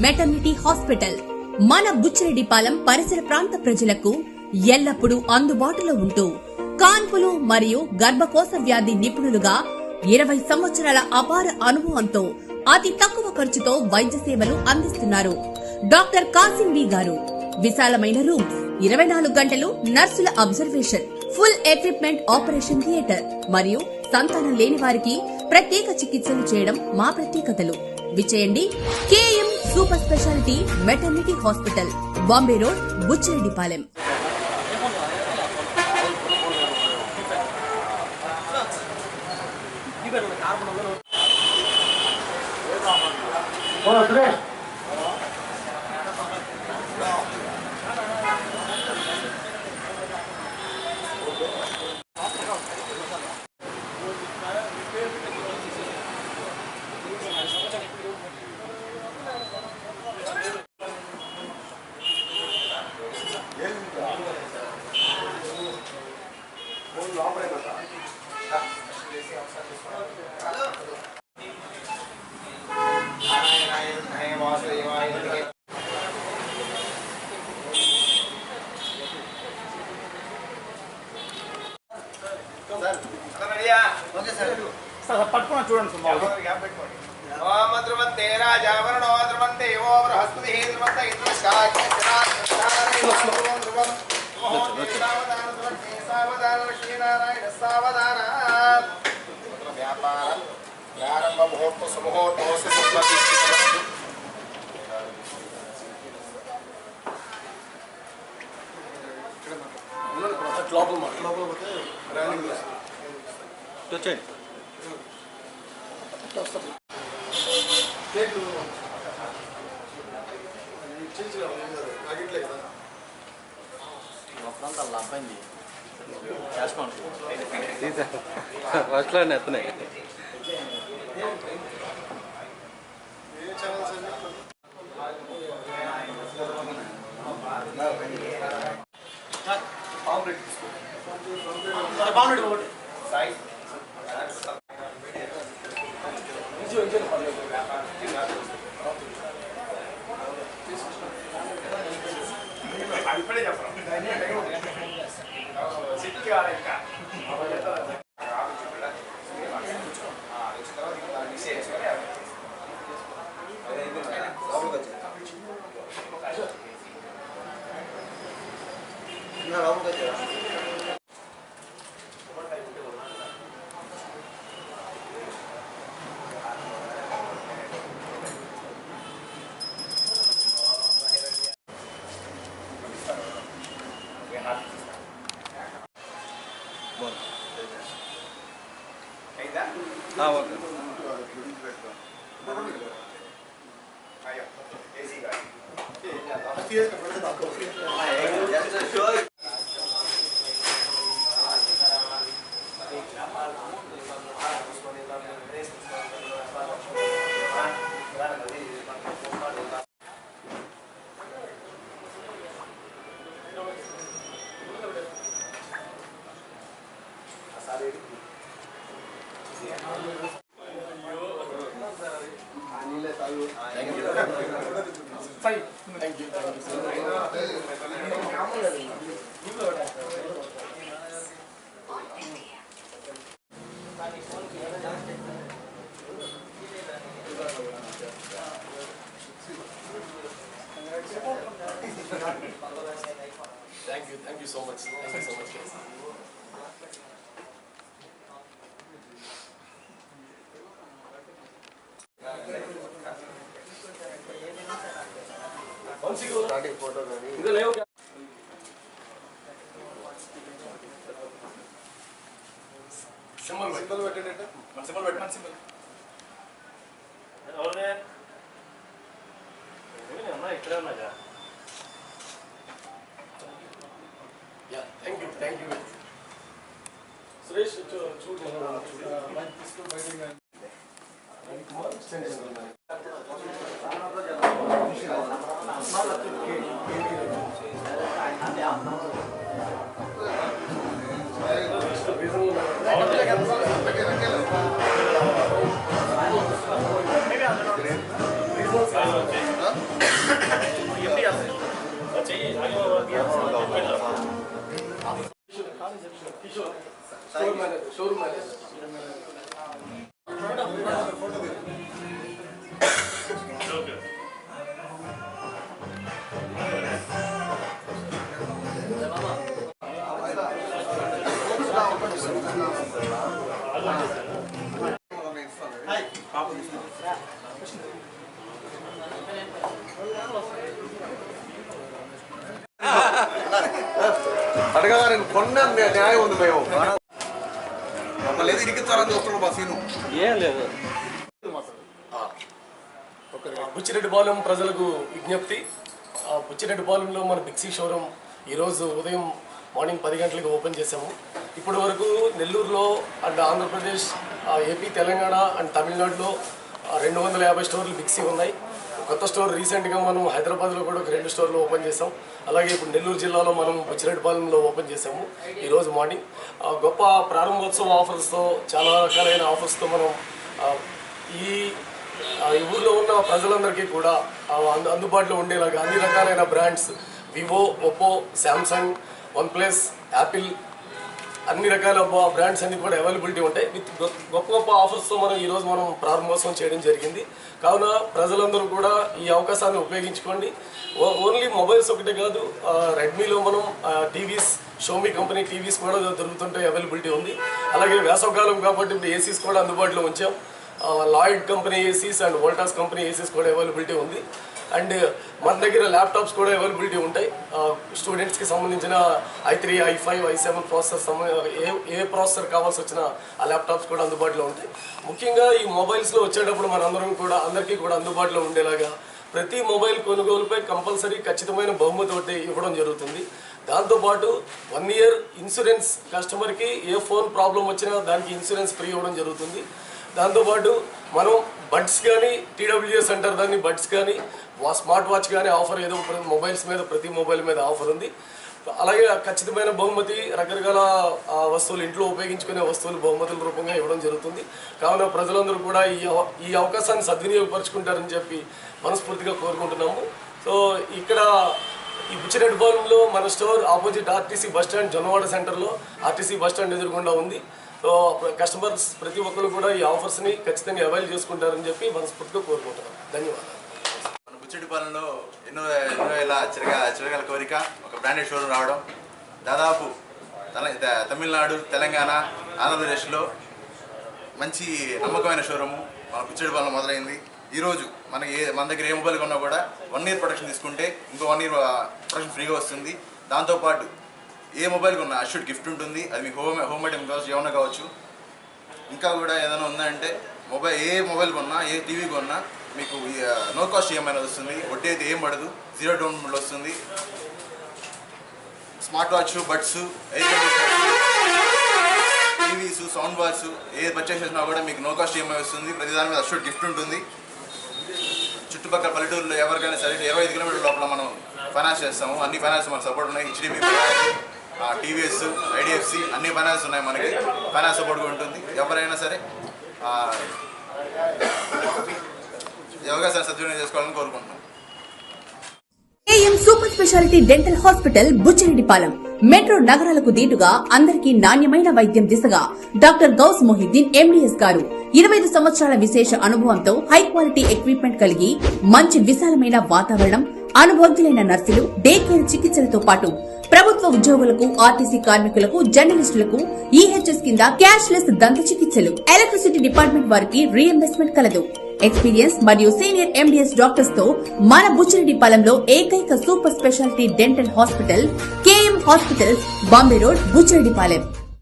Maternity hospital మన బుచ్చిరెడ్డిపాలెం పరిసర ప్రాంత ప్రజలకు ఎల్లప్పుడూ అందుబాటులో ఉంటూ కాన్పులు మరియు గర్భకోశ వ్యాధి నిపుణులుగా 20 సంవత్సరాల అపార అనుభవంతో అతి తక్కువ ఖర్చుతో వైద్య సేవలు అందిస్తున్నారు. డాక్టర్ కాసిం బి గారు విశాలమైన రూమ్స్, 24 గంటలు నర్సుల observation, full equipment operation theatre మరియు సంతానం లేని వారికి ప్రత్యేక చికిత్సలు చేయడం మా ప్రత్యేకతలు. విచేయండి KM super speciality maternity hospital, Bombay road, Buchireddipalem. పట్టుకున్నా చూడండి ప్రారంభ ముహూర్త సుముహూర్త ఫస్ట్లో ఎత్తున్నాయి. Thank you so much. Thank you so much. Yeah, thank you. Suresh, showroom manager అడగడానికి కొన్న న్యాయం ఉంది మేము మమ్మల్ని ఏది ఇరికించాలని చూస్తున్నాం మా సీను ఏం లేదు. బుచ్చిరెడ్డిపాలెం ప్రజలకు విజ్ఞప్తి. బుచ్చిరెడ్డిపాలెంలో మన బిక్సీ షోరూమ్ ఈరోజు ఉదయం మార్నింగ్ 10 గంటలకు ఓపెన్ చేసాము. ఇప్పటి వరకు నెల్లూరులో and Andhra Pradesh, AP, Telangana and తమిళనాడులో 250 స్టోర్లు బిక్సీ ఉన్నాయి. కొత్త స్టోర్ రీసెంట్గా మనం హైదరాబాద్లో కూడా ఒక 2 స్టోర్లు ఓపెన్ చేసాం. అలాగే ఇప్పుడు నెల్లూరు జిల్లాలో మనం బుచ్చిరెడ్డిపాలెంలో ఓపెన్ చేసాము ఈరోజు మార్నింగ్. గొప్ప ప్రారంభోత్సవ ఆఫర్స్తో, చాలా రకాలైన ఆఫర్స్తో మనం ఈ ఊళ్ళో ఉన్న ప్రజలందరికీ కూడా అందుబాటులో ఉండేలాగా అన్ని రకాలైన brands Vivo, Oppo, Samsung, OnePlus, Apple అన్ని రకాల బ్రాండ్స్ అన్ని కూడా అవైలబిలిటీ ఉంటాయి. విత్ గొప్ప గొప్ప ఆఫర్స్తో ఈరోజు మనం ప్రారంభోత్సవం చేయడం జరిగింది. కావున ప్రజలందరూ కూడా ఈ అవకాశాన్ని ఉపయోగించుకోండి. ఓన్లీ మొబైల్స్ ఒకటే కాదు, రెడ్మీలో మనం టీవీస్, షోమీ కంపెనీ టీవీస్ కూడా దొరుకుతుంటాయి, అవైలబిలిటీ ఉంది. అలాగే వేసవకాలం కాబట్టి ఇప్పుడు ఏసీస్ కూడా అందుబాటులో ఉంచాం. Lloyd company ACs and Voltas company ACs కూడా అవైలబిలిటీ ఉంది. అండ్ మన దగ్గర ల్యాప్టాప్స్ కూడా అవైలబిలిటీ ఉంటాయి. స్టూడెంట్స్కి సంబంధించిన i3, i5, i7 ప్రాసెసర్ ఏ ప్రాసెసర్ కావాల్సి వచ్చినా ఆ ల్యాప్టాప్స్ కూడా అందుబాటులో ఉంటాయి. ముఖ్యంగా ఈ మొబైల్స్లో వచ్చేటప్పుడు అందరికీ కూడా అందుబాటులో ఉండేలాగా ప్రతి మొబైల్ కొనుగోలుపై కంపల్సరీ ఖచ్చితమైన బహుమతి ఒకటి ఇవ్వడం జరుగుతుంది. దాంతోపాటు 1 year ఇన్సూరెన్స్, కస్టమర్కి ఏ ఫోన్ ప్రాబ్లం వచ్చినా దానికి ఇన్సూరెన్స్ ఫ్రీ ఇవ్వడం జరుగుతుంది. దాంతోపాటు మనం బడ్స్ కానీ, టీడబ్ల్యూఎస్ అంటారు దాన్ని, బడ్స్ కానీ, స్మార్ట్ వాచ్ కానీ ఆఫర్ ఏదో మొబైల్స్ మీద, ప్రతి మొబైల్ మీద ఆఫర్ ఉంది. అలాగే ఖచ్చితమైన బహుమతి, రకరకాల వస్తువులు, ఇంట్లో ఉపయోగించుకునే వస్తువులు బహుమతుల రూపంగా ఇవ్వడం జరుగుతుంది. కావున ప్రజలందరూ కూడా ఈ అవకాశాన్ని సద్వినియోగపరుచుకుంటారని చెప్పి మనస్ఫూర్తిగా కోరుకుంటున్నాము. సో ఇక్కడ ఈ బుచ్చిరెడ్డిపాలెంలో మన store opposite RTC bus stand, Jonnawada సెంటర్లో ఆర్టీసీ బస్టాండ్ ఎదురుగుండా ఉంది. సో కస్టమర్స్ ప్రతి ఒక్కరు కూడా ఈ ఆఫర్స్ని ఖచ్చితంగా అవైల్ చేసుకుంటారని చెప్పి మనస్ఫూర్తిగా కోరుకుంటున్నాం. ధన్యవాదాలు. మన బుచ్చిరెడ్డిపాలెంలో ఎన్నో ఏళ్ళ చిరకాల కోరిక ఒక బ్రాండెడ్ షోరూమ్ రావడం. దాదాపు తమిళనాడు, తెలంగాణ, ఆంధ్రప్రదేశ్లో మంచి నమ్మకమైన షోరూము మన బుచ్చిరెడ్డిపాలెంలో మొదలైంది. ఈరోజు మన దగ్గర ఏ మొబైల్ కొన్నా కూడా 1 year ప్రొటెక్షన్ తీసుకుంటే ఇంకో 1 year ప్రొటెక్షన్ ఫ్రీగా వస్తుంది. దాంతోపాటు ఏ మొబైల్ కొన్నా అష్యూడ్ గిఫ్ట్ ఉంటుంది. అది మీకు హోమ్ ఐటమ్ కావచ్చు, ఏమన్నా కావచ్చు. ఇంకా కూడా ఏదైనా ఉందంటే ఏ మొబైల్ కొన్నా, ఏ టీవీ కొన్నా మీకు నో కాస్ట్ ఈఎంఐ వస్తుంది. వడ్డీ అయితే ఏం పడదు, 0 డౌన్ పేమెంట్ వస్తుంది. Smart watch, buds, air conditioners, TVs, sound bars ఏది పర్చేస్ చేసినా కూడా మీకు నో కాస్ట్ ఈఎంఐ వస్తుంది. ప్రతి దాని మీద అష్యూడ్ గిఫ్ట్ ఉంటుంది. చుట్టుపక్కల పల్లెటూరులో ఎవరికైనా సరే 25 కిలోమీటర్ల లోపల మనం ఫైనాన్స్ చేస్తాము. అన్ని ఫైనాన్స్ మనకు సపోర్ట్ ఉన్నాయి. హెచ్డిబి, టీవీఎస్, ఐడిఎఫ్సి అన్ని ఫైనాన్స్ ఉన్నాయి. మనకి ఫైనాన్స్ సపోర్ట్గా ఉంటుంది. ఎవరైనా సరే అవకాశాన్ని సద్వినియోగం చేసుకోవాలని కోరుకుంటున్నాం. KM super speciality dental hospital, Buchireddypalem. Metro నగరాలకు దీటుగా అందరికీ నాణ్యమైన వైద్యం దిశగా డాక్టర్ గౌస్ మొహిద్దీన్ ఎండిఎస్ గారు 25 సంవత్సరాల విశేష అనుభవంతో హై క్వాలిటీ ఎక్విప్మెంట్ కలిగి మంచి విశాలమైన వాతావరణం, అనుభవజ్ఞులైన నర్సులు, డే కేర్ చికిత్సలతో పాటు ప్రభుత్వ ఉద్యోగులకు, ఆర్టీసీ కార్మికులకు, జర్నలిస్టులకు ఈహెచ్ఎస్ కింద క్యాష్ లెస్ దంత చికిత్సలు, ఎలక్ట్రిసిటీ డిపార్ట్మెంట్ వారికి రీఎంబర్స్మెంట్ కలదు. ఎక్స్పీరియన్స్ మరియు సీనియర్ ఎండిఎస్ డాక్టర్స్ తో మన బుచ్చిరెడ్డిపాలెంలో ఏకైక super speciality dental hospital KM hospitals, Bombay road, Buchireddypalem.